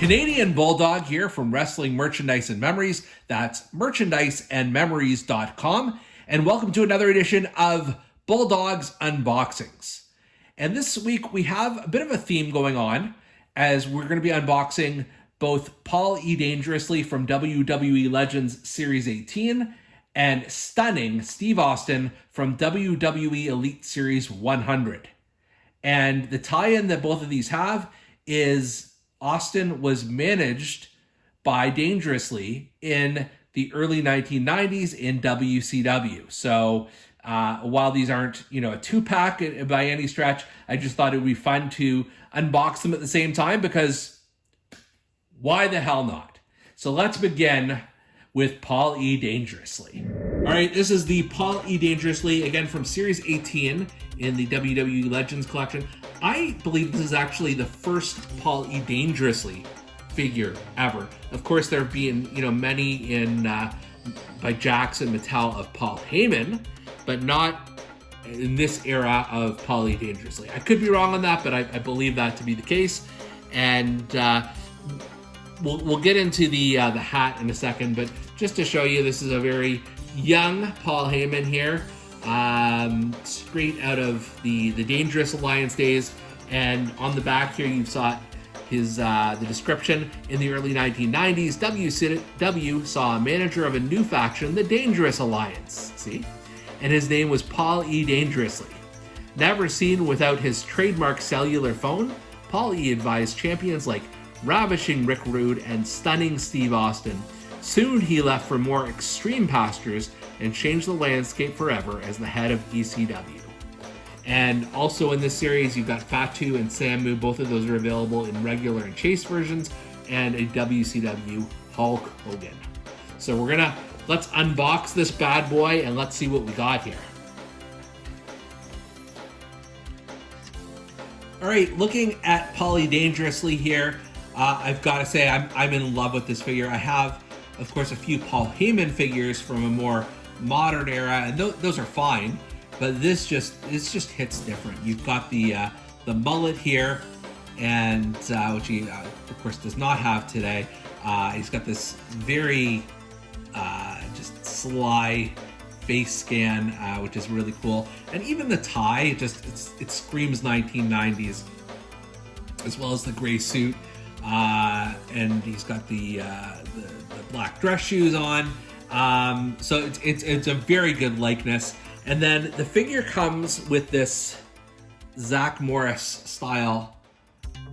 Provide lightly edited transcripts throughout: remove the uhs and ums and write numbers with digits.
Canadian Bulldog here from Wrestling Merchandise and Memories. That's merchandiseandmemories.com. And welcome to another edition of Bulldog's Unboxings. And this week we have a bit of a theme going on as we're going to be unboxing both Paul E. Dangerously from WWE Legends Series 18 and Stunning Steve Austin from WWE Elite Series 100. And the tie-in that both of these have is Austin was managed by Dangerously in the early 1990s in WCW. So while these aren't, a two-pack by any stretch, I just thought it would be fun to unbox them at the same time because why the hell not? So let's begin with Paul E. Dangerously. All right, this is the Paul E. Dangerously, again from Series 18 in the WWE Legends collection. I believe this is actually the first Paul E. Dangerously figure ever. Of course, there have been, many by Jackson Mattel of Paul Heyman, but not in this era of Paul E. Dangerously. I could be wrong on that, but I believe that to be the case. And we'll get into the hat in a second, but just to show you, this is a very young Paul Heyman here. Straight out of the Dangerous Alliance days, and on the back here you've saw his the description. In the early 1990s, WCW saw a manager of a new faction, the Dangerous Alliance. See, and his name was Paul E. Dangerously. Never seen without his trademark cellular phone, Paul E. advised champions like Ravishing Rick Rude and Stunning Steve Austin. Soon he left for more extreme pastures and changed the landscape forever as the head of ECW. And also in this series, you've got Fatu and Samu. Both of those are available in regular and chase versions, and a WCW Hulk Hogan. So let's unbox this bad boy and let's see what we got here. All right, looking at Paul E. Dangerously here, I've got to say I'm in love with this figure. I have, of course, a few Paul Heyman figures from a more modern era, and those are fine, but this just hits different. You've got the mullet here, and which he of course does not have today. He's got this very just sly face scan, which is really cool, and even the tie it screams 1990s, as well as the gray suit, and he's got the black dress shoes on. So it's a very good likeness. And then the figure comes with this Zach Morris style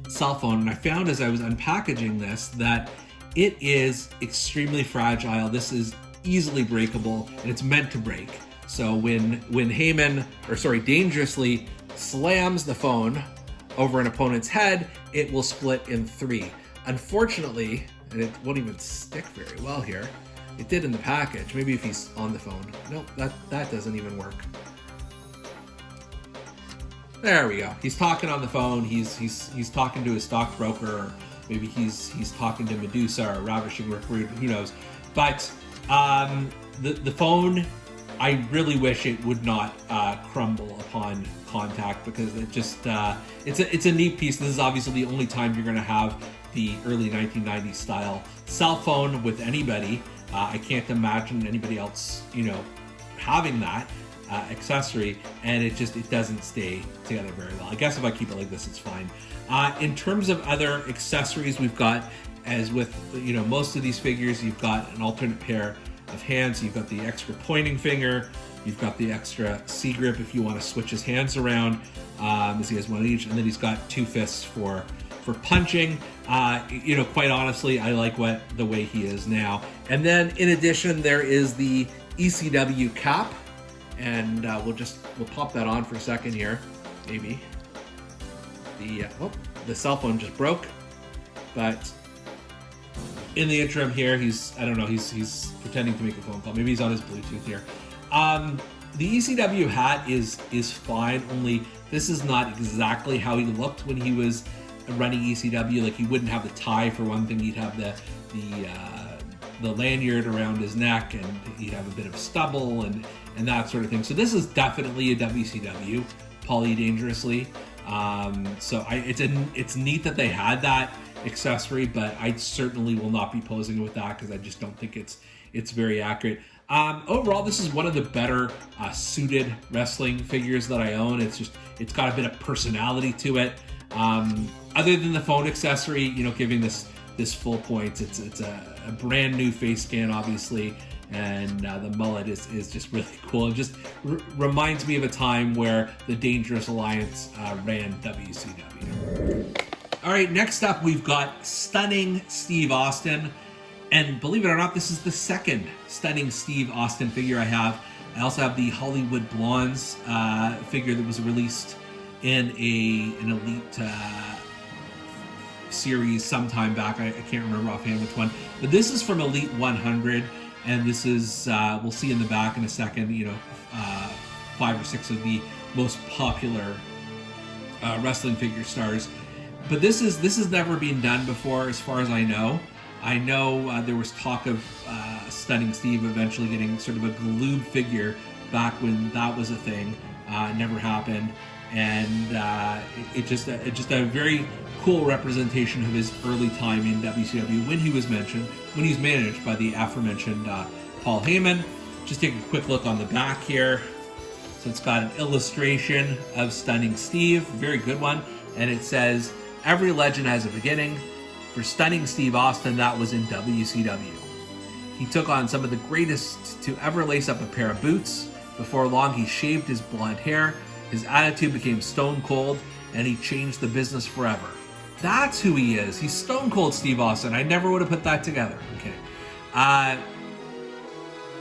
cell phone. And I found as I was unpackaging this that it is extremely fragile. This is easily breakable, and it's meant to break. So when Dangerously slams the phone over an opponent's head, it will split in three. Unfortunately, and it won't even stick very well here. It did in the package. Maybe if he's on the phone. Nope, that doesn't even work. There we go. He's talking on the phone. He's talking to his stockbroker, or maybe he's talking to Medusa or Ravishing Rick Rude. Who knows? But the phone, I really wish it would not crumble upon contact, because it just it's a neat piece. This is obviously the only time you're going to have the early 1990s style cell phone with anybody. I can't imagine anybody else, having that accessory, and it doesn't stay together very well. I guess if I keep it like this, it's fine. In terms of other accessories, we've got, as with most of these figures, you've got an alternate pair of hands. You've got the extra pointing finger. You've got the extra C grip if you want to switch his hands around, as he has one each, and then he's got two fists for punching. Quite honestly, I like the way he is now. And then in addition, there is the ECW cap, and we'll pop that on for a second here. Maybe the cell phone just broke, but in the interim here, he's pretending to make a phone call. Maybe he's on his Bluetooth here. The ECW hat is fine, only this is not exactly how he looked when he was running ECW. Like, he wouldn't have the tie for one thing. He'd have the lanyard around his neck, and he'd have a bit of stubble and that sort of thing. So this is definitely a WCW Paul E. Dangerously. So it's neat that they had that accessory, but I certainly will not be posing with that because I just don't think it's very accurate. Overall, this is one of the better suited wrestling figures that I own. It's got a bit of personality to it. Other than the phone accessory, giving this full points. It's a brand new face scan, obviously, and the mullet is just really cool. It just reminds me of a time where the Dangerous Alliance ran WCW. All right, next up we've got Stunning Steve Austin. And believe it or not, this is the second Stunning Steve Austin figure I have. I also have the Hollywood Blondes figure that was released in an Elite series sometime back. I can't remember offhand which one. But this is from Elite 100. And this is, we'll see in the back in a second, 5 or 6 of the most popular wrestling figure stars. But this has never been done before, as far as I know. I know there was talk of Stunning Steve eventually getting sort of a glued figure back when that was a thing. It never happened, and it just a very cool representation of his early time in WCW when he was managed by the aforementioned Paul Heyman. Just take a quick look on the back here. So it's got an illustration of Stunning Steve, very good one, and it says, "Every legend has a beginning. For Stunning Steve Austin, that was in WCW. He took on some of the greatest to ever lace up a pair of boots. Before long, he shaved his blonde hair. His attitude became stone cold, and he changed the business forever." That's who he is. He's Stone Cold Steve Austin. I never would have put that together. Okay.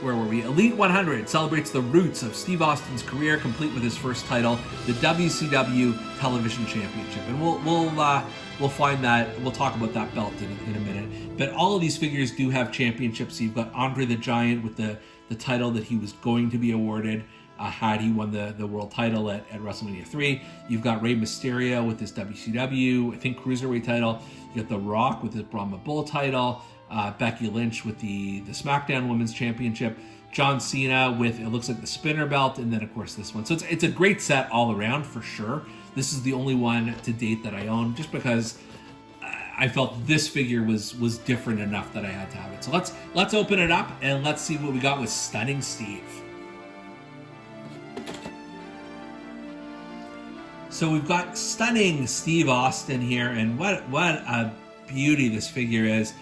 Where were we? Elite 100 celebrates the roots of Steve Austin's career, complete with his first title, the WCW Television Championship. And we'll find that. We'll talk about that belt in a minute. But all of these figures do have championships. So you've got Andre the Giant with the title that he was going to be awarded had he won the world title at WrestleMania 3. You've got Rey Mysterio with his WCW, I think, Cruiserweight title. You got The Rock with his Brahma Bull title. Becky Lynch with the SmackDown Women's Championship. John Cena with, it looks like, the spinner belt, and then, of course, this one. So it's a great set all around, for sure. This is the only one to date that I own, just because I felt this figure was different enough that I had to have it. So let's open it up, and let's see what we got with Stunning Steve. So we've got Stunning Steve Austin here, and what a beauty this figure is.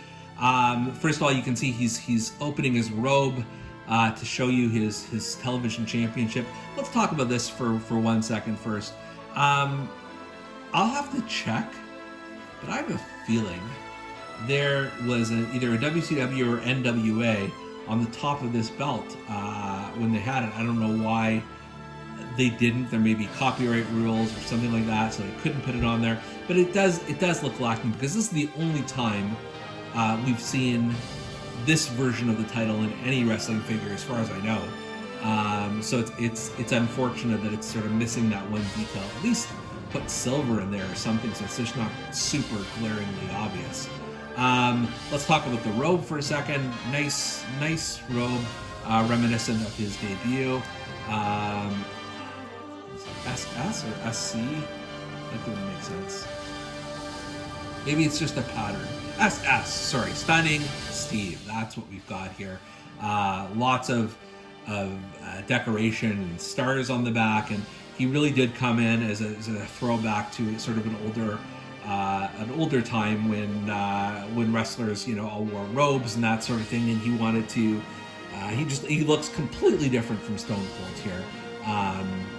First of all, you can see he's opening his robe to show you his television championship. Let's talk about this for 1 second first. I'll have to check, but I have a feeling there was either a WCW or NWA on the top of this belt when they had it. I don't know why they didn't. There may be copyright rules or something like that, so they couldn't put it on there. But it does look lacking, because this is the only time we've seen this version of the title in any wrestling figure, as far as I know. So it's unfortunate that it's sort of missing that one detail. At least put silver in there or something, so it's just not super glaringly obvious. Let's talk about the robe for a second. Nice robe, reminiscent of his debut. SS or SC? That doesn't make sense. Maybe it's just a pattern. SS, sorry, Stunning Steve. That's what we've got here. Lots of decoration and stars on the back, and he really did come in as a throwback to sort of an older time when wrestlers, all wore robes and that sort of thing, and he wanted to. He looks completely different from Stone Cold here,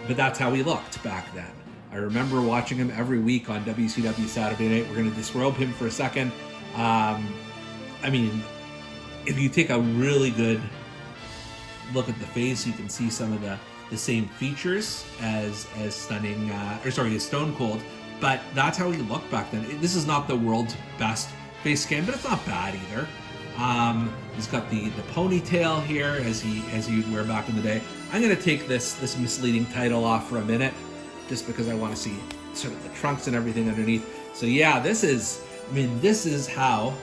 but that's how he looked back then. I remember watching him every week on WCW Saturday Night. We're going to disrobe him for a second. I mean, if you take a really good look at the face, you can see some of the same features as Stone Cold, but that's how he looked back then. This is not the world's best face scan, but it's not bad either. He's got the ponytail here as you'd wear back in the day. I'm going to take this misleading title off for a minute, just because I want to see sort of the trunks and everything underneath. So yeah, this is how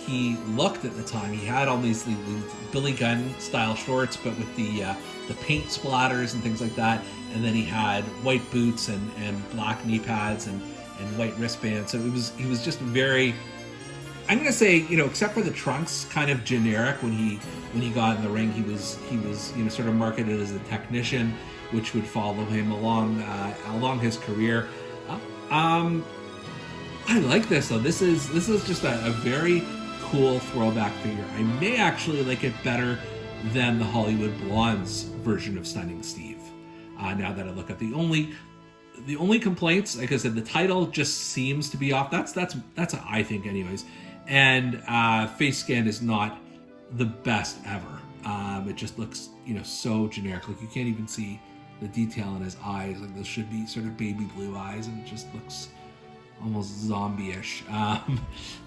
he looked at the time. He had all these Billy Gunn style shorts, but with the paint splatters and things like that. And then he had white boots and black knee pads, and and white wristbands. So he was just very, I'm gonna say, except for the trunks, kind of generic. When he got in the ring, he was sort of marketed as a technician, which would follow him along his career. I like this though. This is just a very cool throwback figure. I may actually like it better than the Hollywood Blondes version of Stunning Steve. Now that I look at the only complaints, like I said, the title just seems to be off. That's I think, anyways. And face scan is not the best ever. It just looks so generic. Like you can't even see the detail in his eyes. Like this should be sort of baby blue eyes, and it just looks almost zombie-ish.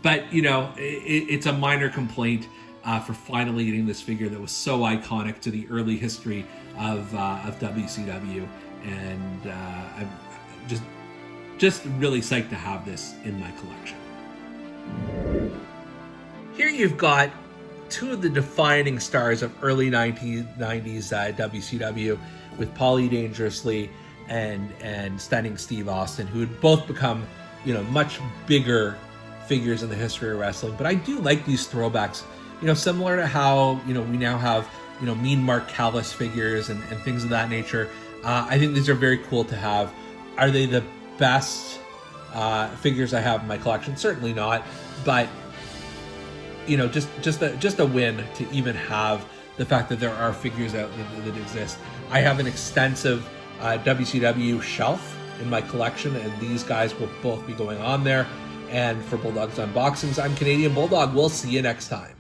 But it's a minor complaint for finally getting this figure that was so iconic to the early history of WCW, and I'm just really psyched to have this in my collection. Here you've got two of the defining stars of early 1990s WCW, with Paulie Dangerously and Stunning Steve Austin, who had both become much bigger figures in the history of wrestling. But I do like these throwbacks, similar to how we now have Mean Mark Callis figures and things of that nature. I think these are very cool to have. Are they the best figures I have in my collection? Certainly not, but just a win to even have the fact that there are figures out that exist. I have an extensive WCW shelf in my collection, and these guys will both be going on there. And for Bulldog's Unboxings, I'm Canadian Bulldog. We'll see you next time.